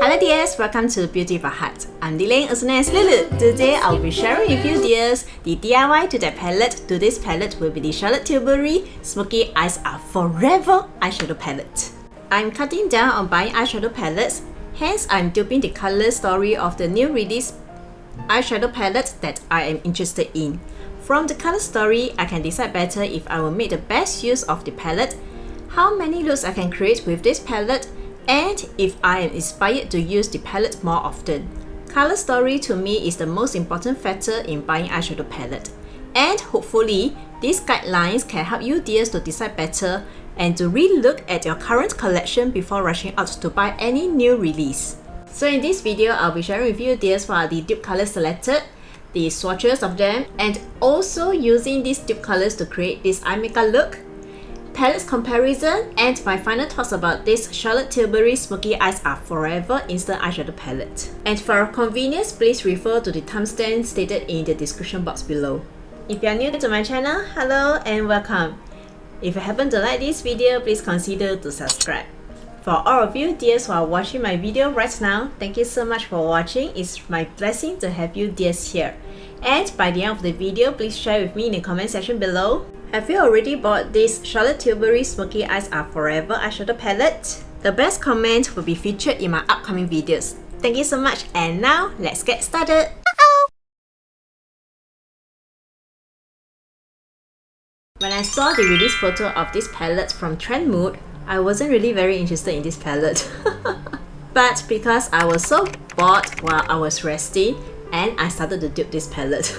Hello dears, welcome to Beauty for Heart. I'm Diling, also known as Lulu. Today I'll be sharing with you dears the DIY to that palette. Today's palette will be the Charlotte Tilbury Smoky Eyes Are Forever eyeshadow palette. I'm cutting down on buying eyeshadow palettes, hence I'm duping the color story of the new release eyeshadow palette that I am interested in. From the color story, I can decide better if I will make the best use of the palette, how many looks I can create with this palette, and if I am inspired to use the palette more often. Color story to me is the most important factor in buying eyeshadow palette. And hopefully, these guidelines can help you dears to decide better and to relook at your current collection before rushing out to buy any new release. So in this video, I'll be sharing with you dears what are the Dupe Colours Selected, the swatches of them, and also using these dupe colors to create this eye makeup look, palettes comparison, and my final thoughts about this Charlotte Tilbury Smoky Eyes Are Forever Instant Eyeshadow Palette. And for convenience, please refer to the timestamp stated in the description box below. If you are new to my channel, hello and welcome. If you happen to like this video, please consider to subscribe. For all of you dears who are watching my video right now, thank you so much for watching. It's my blessing to have you dears here. And by the end of the video, please share with me in the comment section below. Have you already bought this Charlotte Tilbury Smoky Eyes Are Forever eyeshadow palette? The best comment will be featured in my upcoming videos. Thank you so much, and now let's get started! When I saw the release photo of this palette from Trend Mood, I wasn't really very interested in this palette. But because I was so bored while I was resting, and I started to dupe this palette.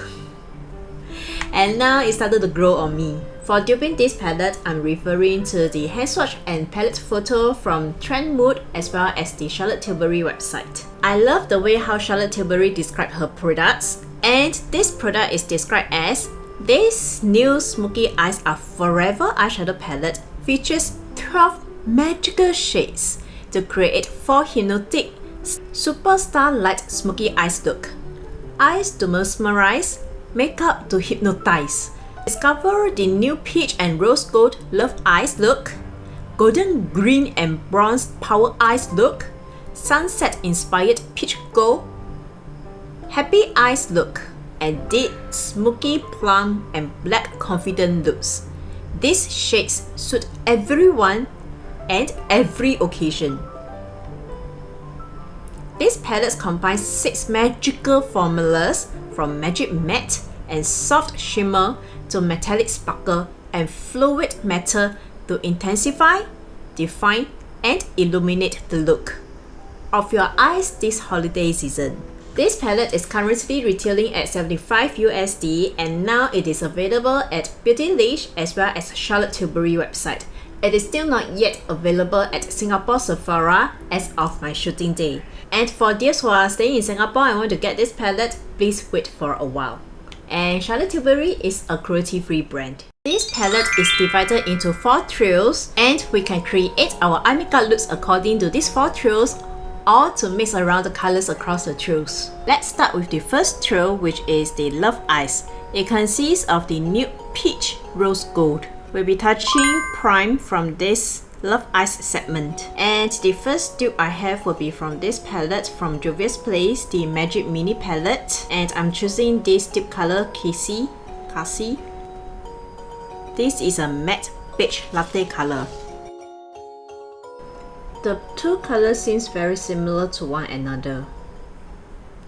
And now it started to grow on me. For duping this palette, I'm referring to the hand swatch and palette photo from Trend Mood as well as the Charlotte Tilbury website. I love the way how Charlotte Tilbury described her products, and this product is described as this new Smoky Eyes Are Forever eyeshadow palette features 12 magical shades to create 4 hypnotic superstar light smoky eyes look. Eyes to mesmerize, makeup to hypnotize. Discover the new peach and rose gold love eyes look, golden green and bronze power eyes look, sunset inspired peach gold, happy eyes look, and deep smoky plum and black confident looks. These shades suit everyone and every occasion. This palette combines 6 magical formulas from magic matte and soft shimmer to metallic sparkle and fluid matte to intensify, define, and illuminate the look of your eyes this holiday season. This palette is currently retailing at $75 USD, and now it is available at Beautylish as well as Charlotte Tilbury website. It is still not yet available at Singapore Sephora as of my shooting day. And for those who are staying in Singapore and want to get this palette, please wait for a while. And Charlotte Tilbury is a cruelty-free brand. This palette is divided into 4 trails, and we can create our eye makeup looks according to these 4 trails, or to mix around the colors across the trails. Let's start with the first trail, which is the Love Eyes. It consists of the nude peach rose gold. We'll be touching prime from this Love Eyes segment. And the first dupe I have will be from this palette from Juvia's Place, the Magic Mini palette. And I'm choosing this dupe color Cassie. This is a matte beige latte color. The 2 colors seems very similar to one another.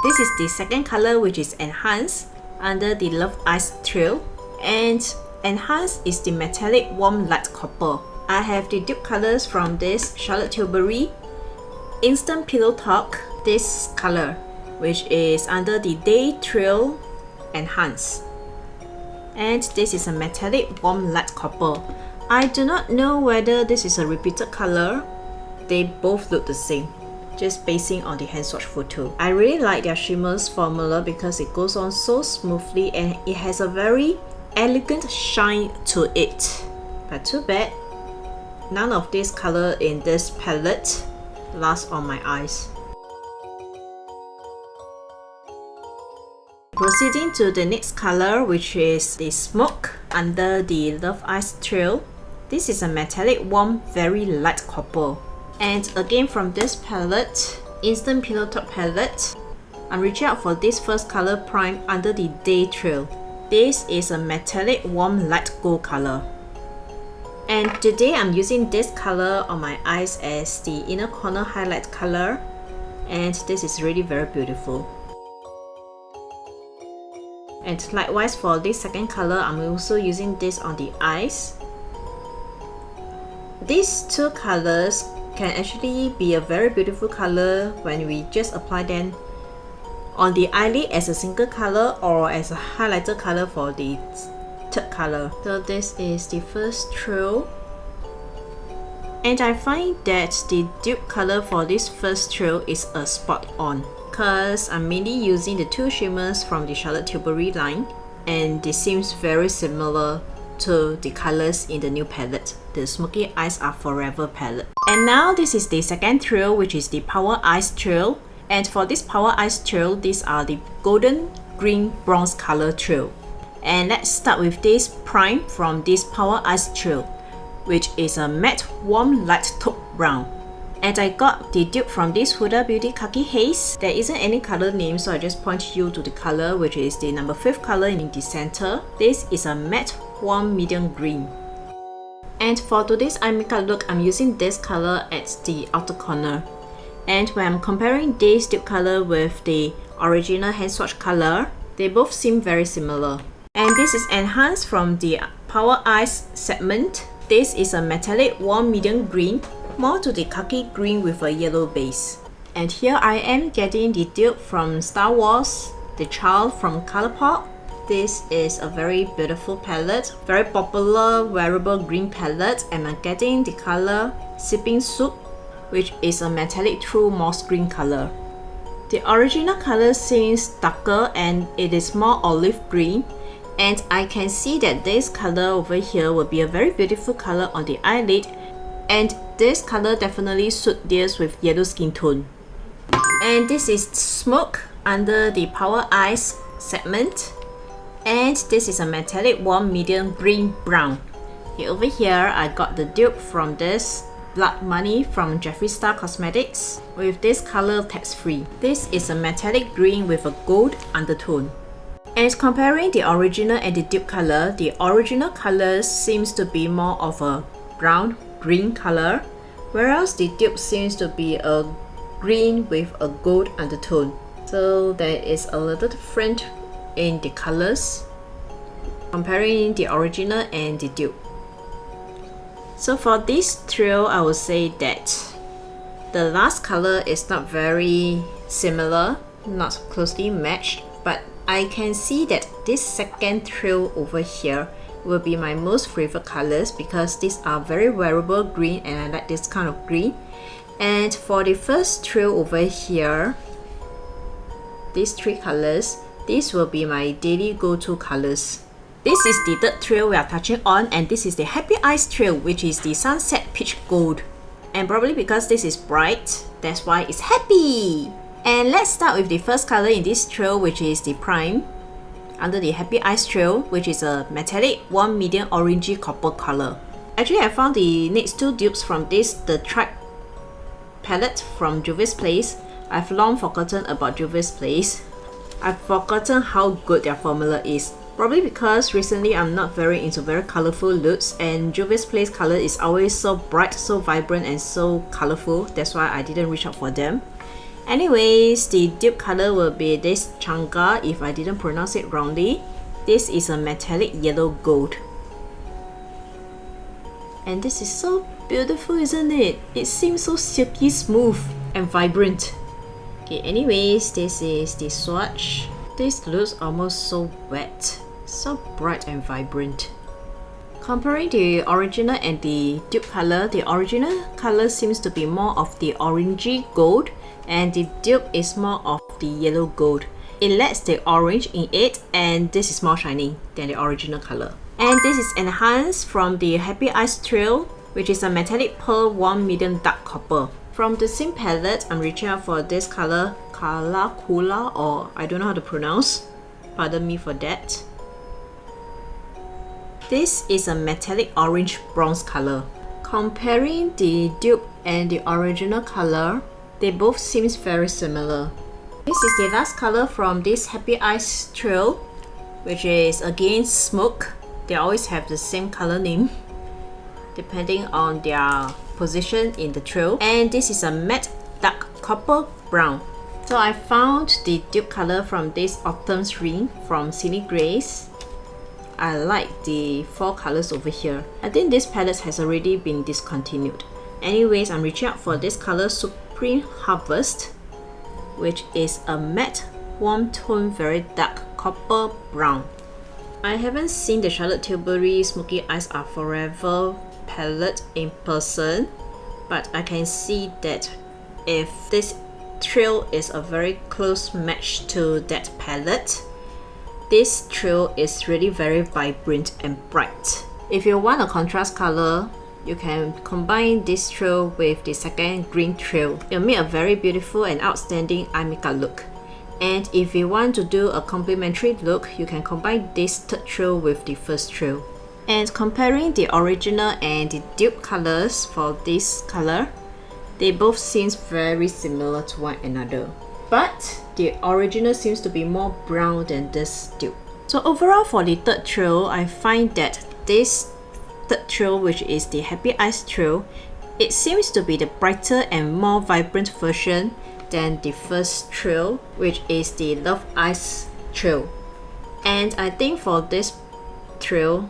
This is the second color, which is Enhance under the Love Eyes trail, and Enhance is the metallic warm light copper. I have the dupe colors from this Charlotte Tilbury Instant Pillow Talk, this color, which is under the Day Trail Enhance. And this is a metallic warm light copper. I do not know whether this is a repeated color. They both look the same, just basing on the hand swatch photo. I really like their shimmers formula because it goes on so smoothly and it has a very elegant shine to it. But too bad, none of this color in this palette lasts on my eyes. Proceeding to the next color, which is the Smoke under the Love Eyes trail. This is a metallic warm, very light copper. And again from this palette, Instant Pillow Talk palette, I'm reaching out for this first color prime under the Day Trail. This is a metallic warm light gold color. And today I'm using this color on my eyes as the inner corner highlight color. And this is really very beautiful. And likewise for this second color, I'm also using this on the eyes. These two colors can actually be a very beautiful color when we just apply them on the eyelid as a single color or as a highlighter color for the third color. So this is the first trail. And I find that the dupe color for this first trail is a spot on, because I'm mainly using the two shimmers from the Charlotte Tilbury line, and they seems very similar to the colors in the new palette, the Smoky Eyes Are Forever palette. And now this is the second trail, which is the Power Eyes trail. And for this Power Eyes trail, these are the golden, green, bronze color trail. And let's start with this prime from this Power Eyes trail, which is a matte warm light taupe brown. And I got the dupe from this Huda Beauty Khaki Haze. There isn't any color name, so I just point you to the color, which is the number 5 color in the center. This is a matte warm medium green. And for today's eye makeup look, I'm using this color at the outer corner. And when I'm comparing this dupe color with the original hand swatch color, they both seem very similar. And this is enhanced from the Power Eyes segment. This is a metallic warm medium green, more to the khaki green with a yellow base. And here I am getting the dupe from Star Wars, the child from Colourpop. This is a very beautiful palette, very popular wearable green palette, and I'm getting the color Sipping Soup, which is a metallic true moss green color. The original color seems darker and it is more olive green, and I can see that this color over here will be a very beautiful color on the eyelid, and this color definitely suits this with yellow skin tone. And this is Smoke under the Power Eyes segment, and this is a metallic warm medium green brown. Okay, over here I got the dupe from this Blood Money from Jeffree Star Cosmetics with this color tax-free. This is a metallic green with a gold undertone. And comparing the original and the dupe color, the original color seems to be more of a brown green color, whereas the dupe seems to be a green with a gold undertone. So there is a little different in the colors comparing the original and the dupe. So for this trio, I would say that the last color is not very similar, not closely matched, but I can see that this second trio over here will be my most favorite colors because these are very wearable green and I like this kind of green. And for the first trio over here, these three colors, these will be my daily go-to colors. This is the third trail we are touching on, and this is the Happy Eyes trail, which is the Sunset Peach Gold. And probably because this is bright, that's why it's happy. And let's start with the first color in this trail, which is the prime under the Happy Eyes trail, which is a metallic warm medium orangey copper color. Actually, I found the next two dupes from this, the Tribe palette from Juvia's Place. I've long forgotten about Juvia's Place. I've forgotten how good their formula is. Probably because recently I'm not very into very colorful looks, and Juvia's Place color is always so bright, so vibrant and so colorful. That's why I didn't reach out for them. Anyways, the dupe color will be this Changa if I didn't pronounce it wrongly. This is a metallic yellow gold. And this is so beautiful, isn't it? It seems so silky smooth and vibrant. Okay, anyways, this is the swatch. This looks almost so wet, so bright and vibrant. Comparing the original and the dupe color, the original color seems to be more of the orangey gold, and the dupe is more of the yellow gold. It lacks the orange in it, and this is more shiny than the original color. And this is enhanced from the Happy Eyes trail, which is a metallic pearl warm medium dark copper. From the same palette, I'm reaching out for this color, Kala Kula, or I don't know how to pronounce. Pardon me for that. This is a metallic orange bronze color. Comparing the dupe and the original color, they both seem very similar. This is the last color from this Happy Eyes trio, which is again Smoke. They always have the same color name depending on their position in the trio. And this is a matte dark copper brown. So I found the dupe color from this Autumn's Ring from Silly Grace. I like the 4 colors over here. I think this palette has already been discontinued. Anyways, I'm reaching out for this color Supreme Harvest, which is a matte warm tone very dark copper brown. I haven't seen the Charlotte Tilbury Smoky Eyes Are Forever palette in person, but I can see that if this trio is a very close match to that palette, this trio is really very vibrant and bright. If you want a contrast color, you can combine this trio with the second green trio. It'll make a very beautiful and outstanding eye makeup look. And if you want to do a complementary look, you can combine this third trio with the first trio. And comparing the original and the dupe colors for this color, they both seem very similar to one another. But the original seems to be more brown than this dupe. So overall for the third trio, I find that this third trio, which is the Happy Eyes trio, it seems to be the brighter and more vibrant version than the first trio, which is the Love Eyes trio. And I think for this trio,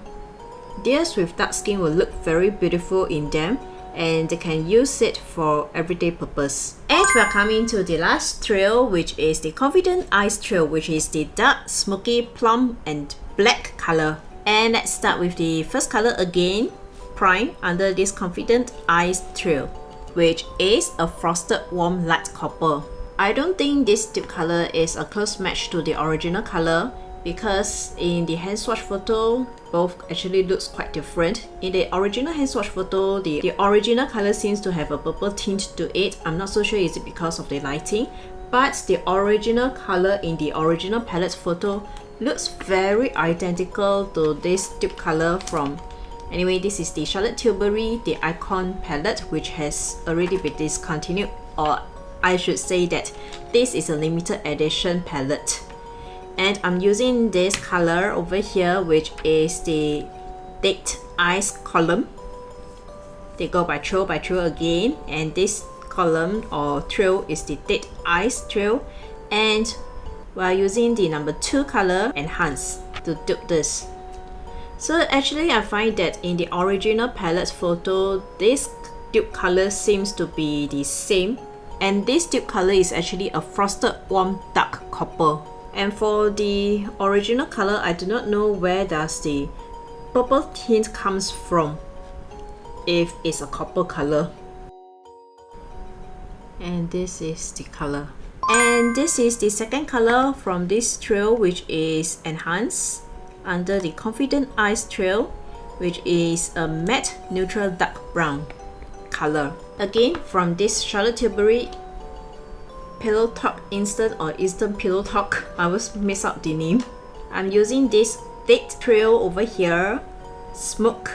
dears with dark skin will look very beautiful in them, and they can use it for everyday purpose. And we are coming to the last trio, which is the Confident Eyes trio, which is the dark, smoky, plum and black color. And let's start with the first color again, Prime, under this Confident Eyes trio, which is a frosted warm light copper. I don't think this dupe color is a close match to the original color, because in the hand swatch photo, both actually looks quite different. In the original hand swatch photo, the original color seems to have a purple tint to it. I'm not so sure is it because of the lighting, but the original color in the original palette photo looks very identical to this dupe color from, anyway, this is the Charlotte Tilbury, the Icon palette, which has already been discontinued, or I should say that this is a limited edition palette. And I'm using this color over here, which is the Date Eyes column. They go by trio again, and this column or trio is the Date Eyes trio, and we're using the number 2 color Enhance to dupe this. So actually I find that in the original palette photo, this dupe color seems to be the same, and this dupe color is actually a frosted warm dark copper. And for the original color, I do not know where does the purple tint comes from, if it's a copper color. And this is the color. And this is the second color from this trio, which is Enhance, under the Confident Eyes trio, which is a matte neutral dark brown color. Again, from this Charlotte Tilbury Pillow Talk Instant or Instant Pillow Talk, I always mess up the name. I'm using this Date trio over here, Smoke.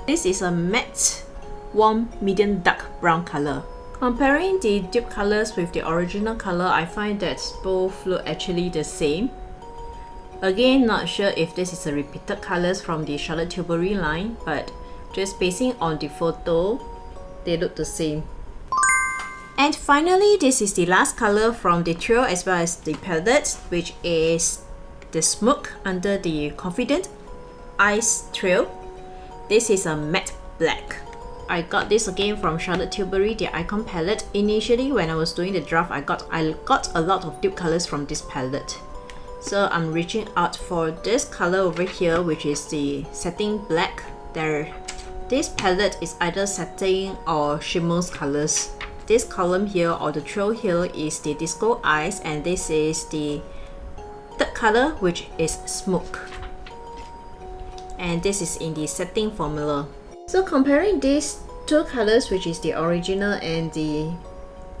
This is a matte warm medium dark brown color. Comparing the dupe colors with the original color, I find that both look actually the same. Again, not sure if this is a repeated colors from the Charlotte Tilbury line, but just basing on the photo, they look the same. And finally, this is the last color from the trio as well as the palette, which is the Smoke under the Confident Eyes trio. This is a matte black. I got this again from Charlotte Tilbury, the Icon palette. Initially, when I was doing the draft, I got a lot of dupe colors from this palette. So I'm reaching out for this color over here, which is the Satin Black. This palette is either satin or shimmers colors. This column here or the trio here is the Disco Eyes, and this is the third color, which is Smoke. And this is in the setting formula. So comparing these two colors, which is the original and the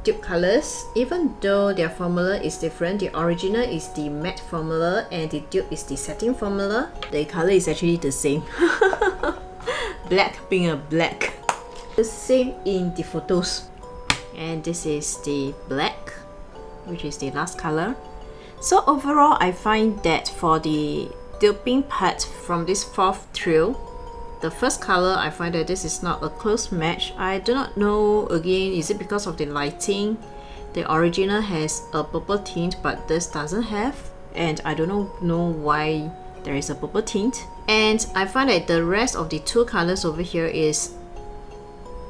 Dupe Colours. Even though their formula is different, the original is the matte formula and the dupe is the setting formula, the color is actually the same. Black being a black. The same in the photos. And this is the black, which is the last color. So overall, I find that for the duping part from this fourth trio, the first color, I find that this is not a close match. I do not know, again, is it because of the lighting? The original has a purple tint, but this doesn't have. And I don't know why there is a purple tint. And I find that the rest of the two colors over here is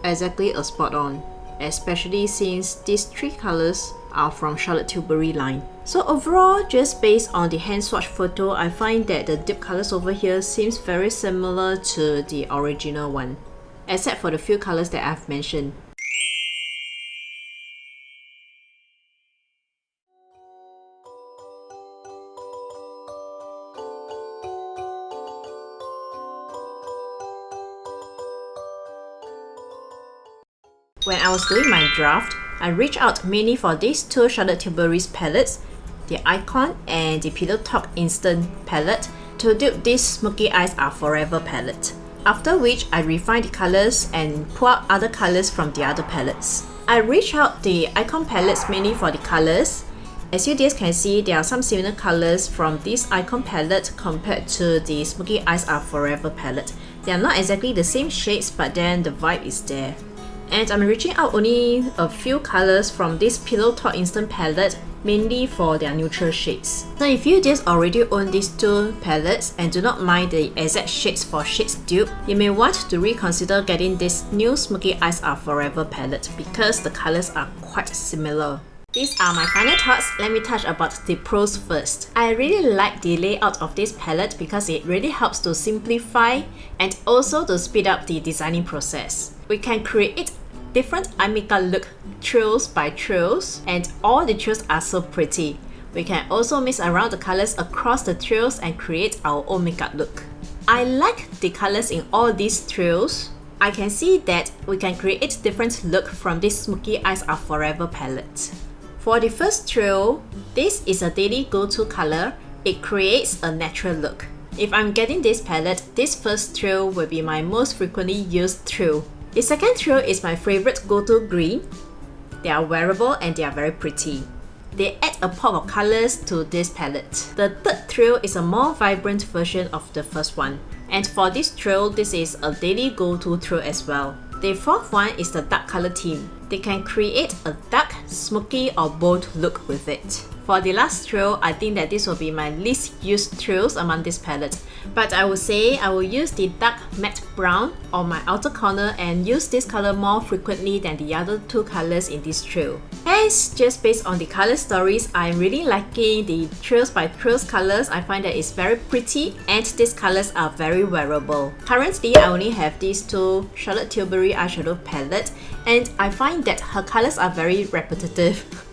exactly a spot on, especially since these three colors are from Charlotte Tilbury line. So overall, just based on the hand swatch photo, I find that the Dupe Colours over here seems very similar to the original one, except for the few colors that I've mentioned. When I was doing my draft, I reached out mainly for these two Charlotte Tilbury's palettes, the Icon and the Pillow Talk Instant palette, to dupe this Smoky Eyes Are Forever palette. After which, I refined the colors and pull out other colors from the other palettes. I reached out the Icon palettes mainly for the colors. As you guys can see, there are some similar colors from this Icon palette compared to the Smoky Eyes Are Forever palette. They are not exactly the same shades, but then the vibe is there. And I'm reaching out only a few colors from this Pillow Talk Instant palette, mainly for their neutral shades. So if you just already own these two palettes and do not mind the exact shades for shades dupe, you may want to reconsider getting this new Smoky Eyes Are Forever palette because the colors are quite similar. These are my final thoughts. Let me touch about the pros first. I really like the layout of this palette because it really helps to simplify and also to speed up the designing process. We can create different eye makeup look trails by trails, and all the trails are so pretty. We can also mix around the colors across the trails and create our own makeup look. I like the colors in all these trails. I can see that we can create different look from this Smoky Eyes Are Forever palette. For the first trail, this is a daily go-to color. It creates a natural look. If I'm getting this palette, this first trail will be my most frequently used trail. The second trail is my favorite go-to green. They are wearable and they are very pretty. They add a pop of colors to this palette. The third trail is a more vibrant version of the first one. And for this trail, this is a daily go-to trail as well. The fourth one is the dark color theme. They can create a dark, smoky or bold look with it. For the last trail, I think that this will be my least used trails among this palette. But I would say I will use the dark matte brown on my outer corner and use this color more frequently than the other two colors in this trail. As just based on the color stories, I'm really liking the trails by trails colors. I find that it's very pretty and these colors are very wearable. Currently, I only have these two Charlotte Tilbury eyeshadow palette and I find that her colors are very repetitive.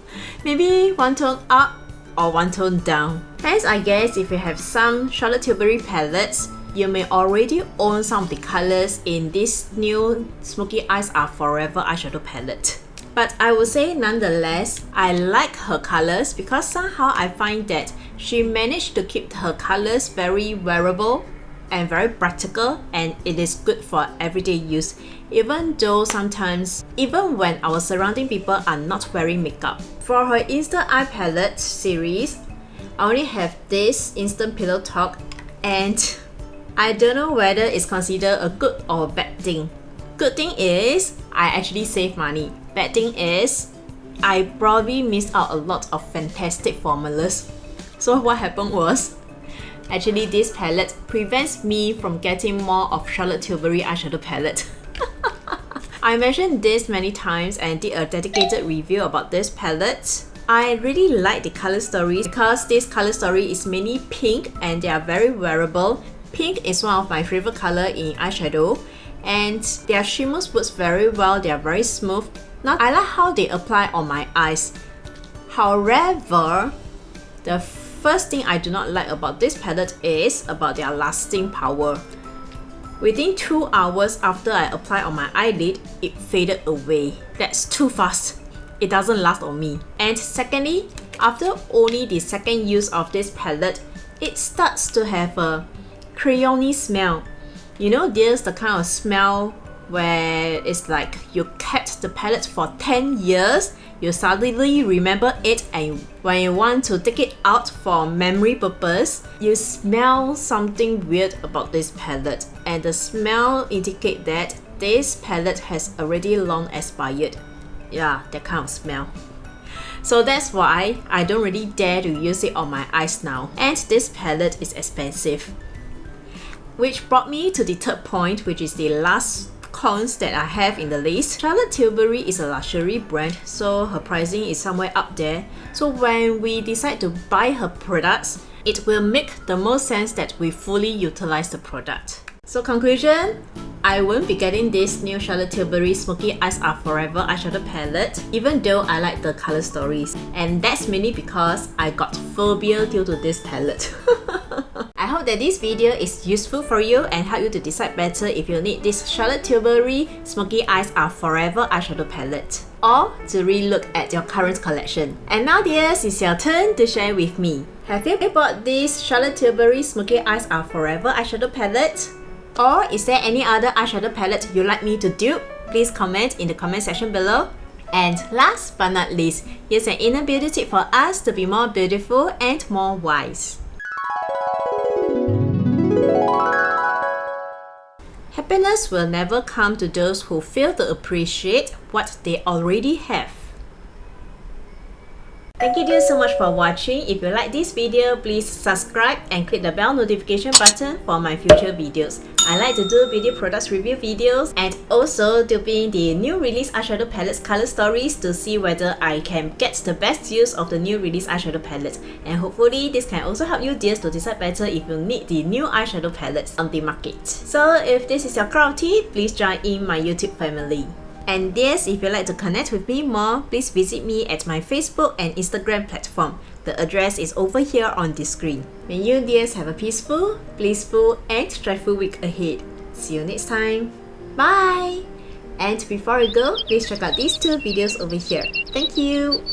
Maybe one tone up or one tone down. Hence, I guess if you have some Charlotte Tilbury palettes, you may already own some of the colors in this new Smoky Eyes Are Forever eyeshadow palette. But I would say nonetheless, I like her colors because somehow I find that she managed to keep her colors very wearable and very practical, and it is good for everyday use, even though sometimes, even when our surrounding people are not wearing makeup. For her Instant Eye Palette series, I only have this Instant Pillow Talk, and I don't know whether it's considered a good or a bad thing. Good thing is, I actually save money. Bad thing is, I probably missed out a lot of fantastic formulas. So what happened was, actually this palette prevents me from getting more of Charlotte Tilbury eyeshadow palette. I mentioned this many times and did a dedicated review about this palette. I really like the color stories because this color story is mainly pink and they are very wearable. Pink is one of my favorite color in eyeshadow and their shimmers works very well, they are very smooth. Now I like how they apply on my eyes. However, the first thing I do not like about this palette is about their lasting power. Within 2 hours after I apply on my eyelid, it faded away. That's too fast. it doesn't last on me. And secondly, after only the second use of this palette, it starts to have a crayony smell. You know, there's the kind of smell where it's like you kept the palette for 10 years, you suddenly remember it, and when you want to take it out for memory purpose, you smell something weird about this palette, and the smell indicate that this palette has already long expired. Yeah, that kind of smell. So that's why I don't really dare to use it on my eyes now, and this palette is expensive. Which brought me to the third point, which is the last cons that I have in the list. Charlotte Tilbury is a luxury brand, so her pricing is somewhere up there. So when we decide to buy her products, it will make the most sense that we fully utilize the product. So conclusion, I won't be getting this new Charlotte Tilbury Smoky Eyes Are Forever eyeshadow palette, even though I like the color stories. And that's mainly because I got phobia due to this palette. I hope that this video is useful for you and help you to decide better if you need this Charlotte Tilbury Smoky Eyes Are Forever eyeshadow palette, or to relook at your current collection. And now dears, it's your turn to share with me. Have you bought this Charlotte Tilbury Smoky Eyes Are Forever eyeshadow palette? Or is there any other eyeshadow palette you'd like me to dupe? Please comment in the comment section below. And last but not least, here's an inner beauty tip for us to be more beautiful and more wise. Happiness will never come to those who fail to appreciate what they already have. Thank you dear so much for watching. If you like this video, please subscribe and click the bell notification button for my future videos. I like to do beauty products review videos and also duping the new release eyeshadow palettes color stories to see whether I can get the best use of the new release eyeshadow palettes. And hopefully this can also help you dears to decide better if you need the new eyeshadow palettes on the market. So if this is your cup of tea, please join in my YouTube family. And dears, if you'd like to connect with me more, please visit me at my Facebook and Instagram platform. The address is over here on the screen. May you dears have a peaceful, blissful and joyful week ahead. See you next time. Bye! And before I go, please check out these two videos over here. Thank you!